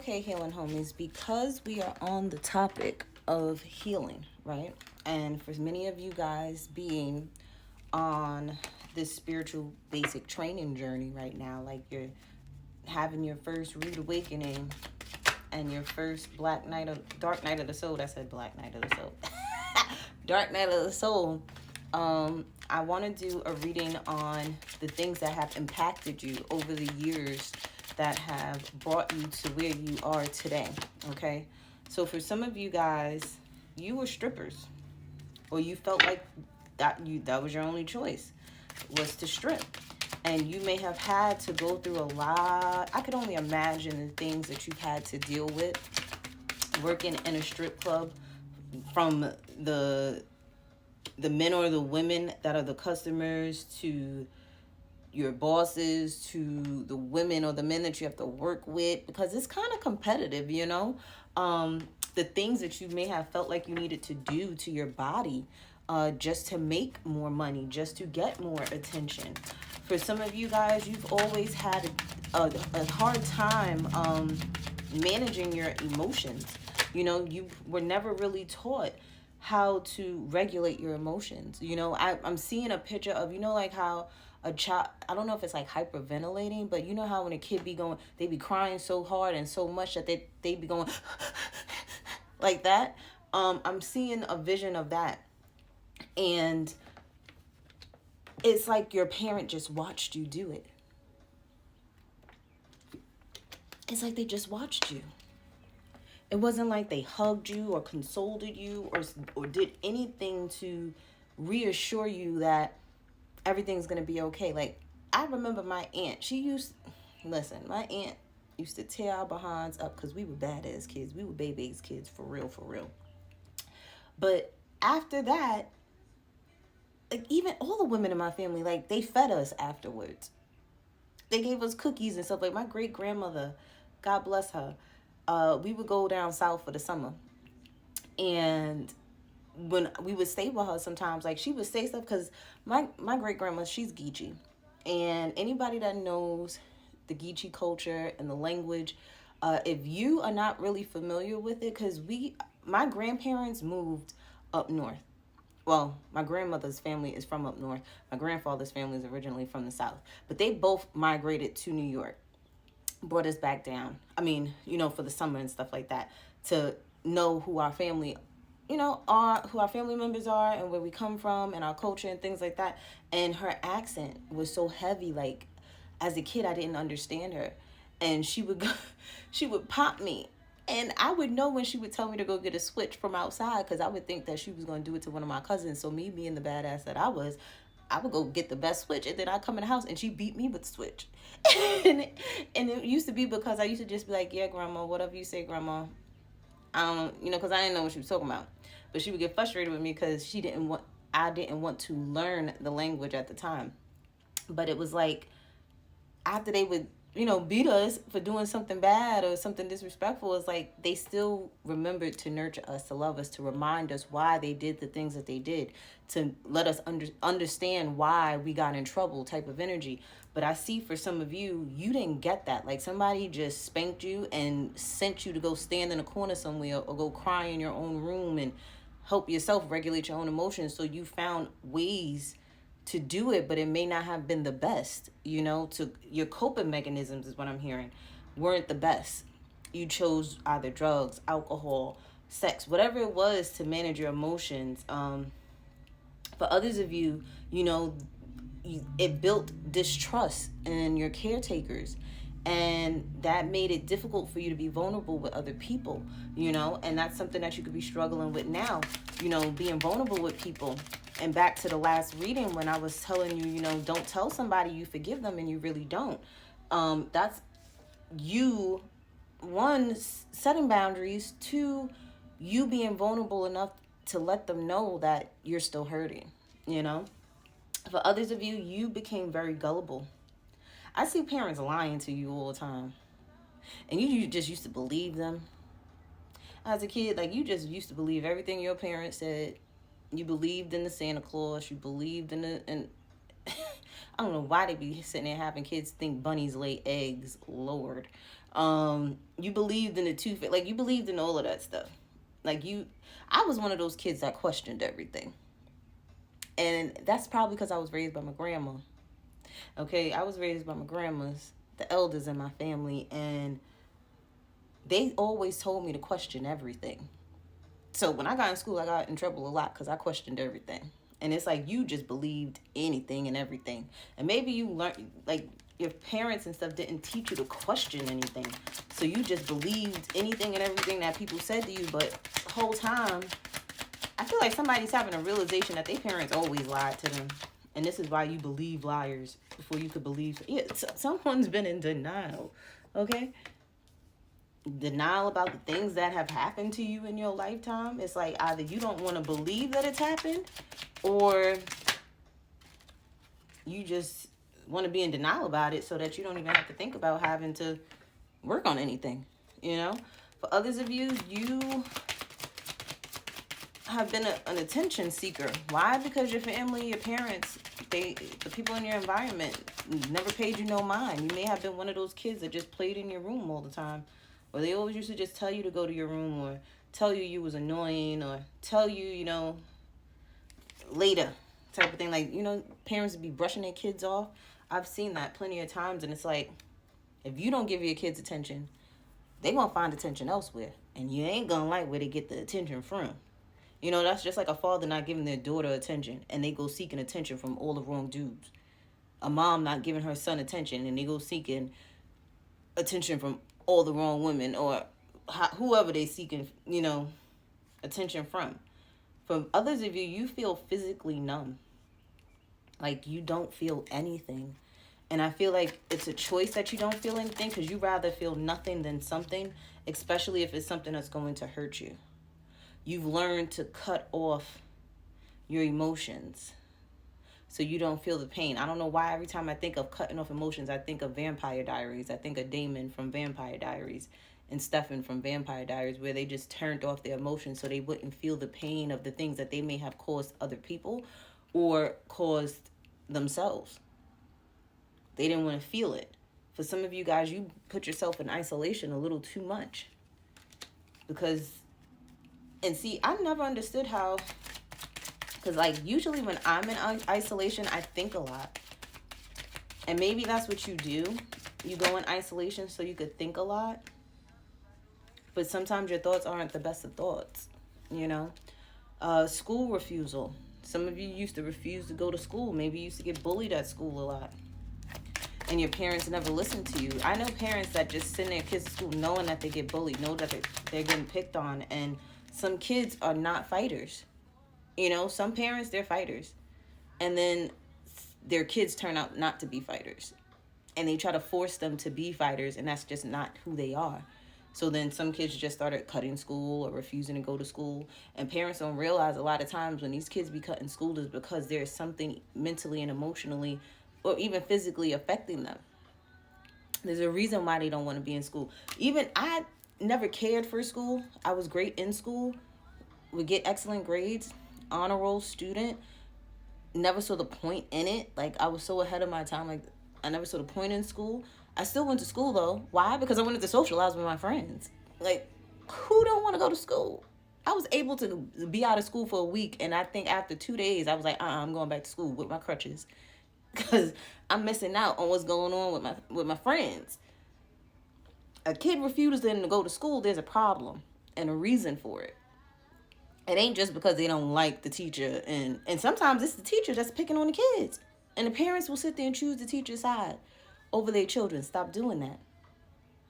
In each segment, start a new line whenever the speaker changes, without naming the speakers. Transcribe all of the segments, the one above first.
Okay, healing homies, because we are on the topic of healing, right? And for many of you guys being on this spiritual basic training journey right now, like you're having your first rude awakening and your first dark night of the soul. I said black night of the soul. Dark night of the soul. I want to do a reading on the things that have impacted you over the years that have brought you to where you are today. Okay, so for some of you guys, you were strippers, or you felt like that was your only choice, was to strip. And you may have had to go through a lot. I could only imagine the things that you've had to deal with working in a strip club, from the men or the women that are the customers, to your bosses, to the women or the men that you have to work with, because it's kind of competitive, you know. The things that you may have felt like you needed to do to your body just to make more money, just to get more attention. For some of you guys, you've always had a hard time managing your emotions. You know, you were never really taught how to regulate your emotions. You know, I'm seeing a picture of, you know, like how a child, I don't know if it's like hyperventilating, but you know how when a kid be going, they be crying so hard and so much that they be going like that. I'm seeing a vision of that. And it's like your parent just watched you do it. It's like they just watched you. It wasn't like they hugged you or consoled you or did anything to reassure you that everything's going to be okay. Like, I remember my aunt, my aunt used to tear our behinds up because we were badass kids. We were baby's kids, for real. But after that, like, even all the women in my family, like, they fed us afterwards. They gave us cookies and stuff. Like, my great grandmother, God bless her, we would go down south for the summer. And when we would stay with her sometimes, like, she would say stuff, because my great grandma, she's Geechee. And anybody that knows the Geechee culture and the language, if you are not really familiar with it, because my grandparents moved up north. Well, my grandmother's family is from up north. My grandfather's family is originally from the south. But they both migrated to New York, brought us back down. I mean, you know, for the summer and stuff like that, to know who our family, you know, who our family members are and where we come from and our culture and things like that. And her accent was so heavy. Like, as a kid, I didn't understand her. And she would pop me. And I would know when she would tell me to go get a switch from outside, because I would think that she was going to do it to one of my cousins. So me being the badass that I would go get the best switch, and then I'd come in the house and she beat me with the switch. and it used to be because I used to just be like, yeah, grandma, whatever you say, grandma. Because I didn't know what she was talking about. But she would get frustrated with me because I didn't want to learn the language at the time. But it was like, after they would, beat us for doing something bad or something disrespectful, it's like they still remembered to nurture us, to love us, to remind us why they did the things that they did, to let us understand why we got in trouble, type of energy. But I see for some of you, you didn't get that. Like, somebody just spanked you and sent you to go stand in a corner somewhere or go cry in your own room and help yourself regulate your own emotions. So you found ways to do it, but it may not have been the best. To your coping mechanisms, is what I'm hearing, weren't the best. You chose either drugs, alcohol, sex, whatever it was to manage your emotions. For others of you, it built distrust in your caretakers, and that made it difficult for you to be vulnerable with other people, and that's something that you could be struggling with now, being vulnerable with people. And back to the last reading, when I was telling you, don't tell somebody you forgive them and you really don't. That's you, one, setting boundaries, two, you being vulnerable enough to let them know that you're still hurting, For others of you, you became very gullible. I see parents lying to you all the time. And you just used to believe them. As a kid, like, you just used to believe everything your parents said. You believed in the Santa Claus. You believed in I don't know why they be sitting there having kids think bunnies lay eggs. Lord. You believed in the tooth, like you believed in all of that stuff. Like I was one of those kids that questioned everything. And that's probably because I was raised by my grandma. Okay, I was raised by my grandmas, the elders in my family, and they always told me to question everything. So when I got in school, I got in trouble a lot because I questioned everything. And it's like you just believed anything and everything. And maybe you learned, like, your parents and stuff didn't teach you to question anything. So you just believed anything and everything that people said to you. But the whole time, I feel like somebody's having a realization that their parents always lied to them. And this is why you believe liars before you could believe. Yeah, someone's been in denial, okay? Denial about the things that have happened to you in your lifetime. It's like either you don't want to believe that it's happened, or you just want to be in denial about it so that you don't even have to think about having to work on anything, you know? For others of you, you have been an attention seeker. Why? Because your family, your parents, the people in your environment never paid you no mind. You may have been one of those kids that just played in your room all the time. Or they always used to just tell you to go to your room, or tell you was annoying, or tell you, later type of thing. Like, parents would be brushing their kids off. I've seen that plenty of times, and it's like, if you don't give your kids attention, they won't find attention elsewhere. And you ain't gonna like where they get the attention from. That's just like a father not giving their daughter attention, and they go seeking attention from all the wrong dudes. A mom not giving her son attention, and they go seeking attention from all the wrong women, or whoever they seeking, attention from. For others of you, you feel physically numb. Like you don't feel anything. And I feel like it's a choice that you don't feel anything, because you rather feel nothing than something, especially if it's something that's going to hurt you. You've learned to cut off your emotions so you don't feel the pain. I don't know why every time I think of cutting off emotions, I think of Vampire Diaries. I think of Damon from Vampire Diaries and Stefan from Vampire Diaries, where they just turned off their emotions so they wouldn't feel the pain of the things that they may have caused other people or caused themselves. They didn't want to feel it. For some of you guys, you put yourself in isolation a little too much. And see, I never understood how, because like usually when I'm in isolation, I think a lot. And maybe that's what you do. You go in isolation so you could think a lot. But sometimes your thoughts aren't the best of thoughts, School refusal. Some of you used to refuse to go to school. Maybe you used to get bullied at school a lot. And your parents never listened to you. I know parents that just send their kids to school knowing that they get bullied, know that they're getting picked on. And some kids are not fighters. Some parents, they're fighters. And then their kids turn out not to be fighters. And they try to force them to be fighters, and that's just not who they are. So then some kids just started cutting school or refusing to go to school. And parents don't realize a lot of times when these kids be cutting school is because there's something mentally and emotionally or even physically affecting them. There's a reason why they don't want to be in school. Even I never cared for school. I was great in school, would get excellent grades, honor roll student. Never saw the point in it. Like, I was so ahead of my time. Like, I never saw the point in school. I still went to school, though. Why? Because I wanted to socialize with my friends. Like, who don't want to go to school? I was able to be out of school for a week, and I think after 2 days, I was like, I'm going back to school with my crutches. Because I'm missing out on what's going on with my friends. A kid refuses to go to school, there's a problem and a reason for it. It ain't just because they don't like the teacher. And sometimes it's the teacher that's picking on the kids. And the parents will sit there and choose the teacher's side over their children. Stop doing that.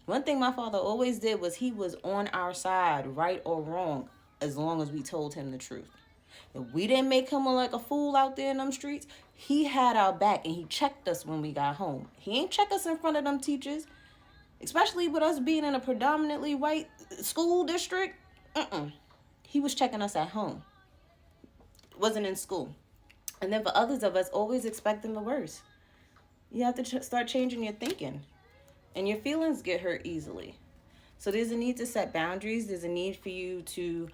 One thing my father always did was he was on our side, right or wrong, as long as we told him the truth. If we didn't make him look like a fool out there in them streets, he had our back and he checked us when we got home. He ain't check us in front of them teachers, especially with us being in a predominantly white school district. He was checking us at home. Wasn't in school. And then for others of us, always expecting the worst. You have to start changing your thinking. And your feelings get hurt easily. So there's a need to set boundaries. There's a need for you to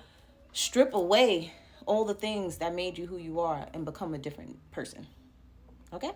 strip away all the things that made you who you are and become a different person. Okay?